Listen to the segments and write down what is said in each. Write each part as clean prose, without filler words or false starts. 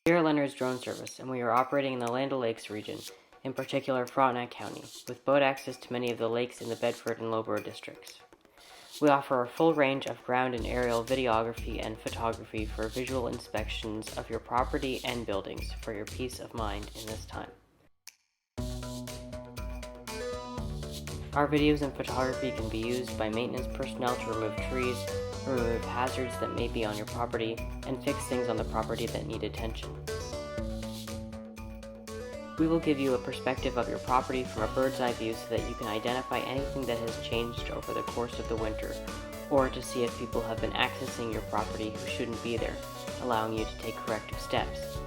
We are Leonard's drone service, and we are operating in the Land O'Lakes region, in particular Frontenac County, with boat access to many of the lakes in the Bedford and Loughborough districts. We offer a full range of ground and aerial videography and photography for visual inspections of your property and buildings for your peace of mind in this time. Our videos and photography can be used by maintenance personnel to remove trees, remove hazards that may be on your property, and fix things on the property that need attention. We will give you a perspective of your property from a bird's eye view so that you can identify anything that has changed over the course of the winter, or to see if people have been accessing your property who shouldn't be there, allowing you to take corrective steps.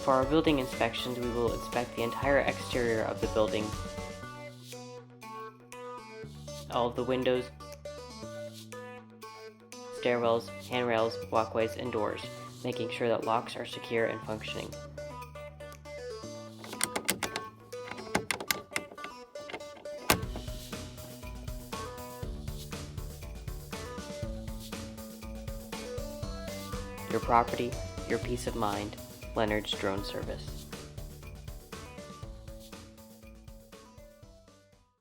For our building inspections, we will inspect the entire exterior of the building, all of the windows, stairwells, handrails, walkways, and doors, making sure that locks are secure and functioning. Your property, your peace of mind. Leonard's Drone Service.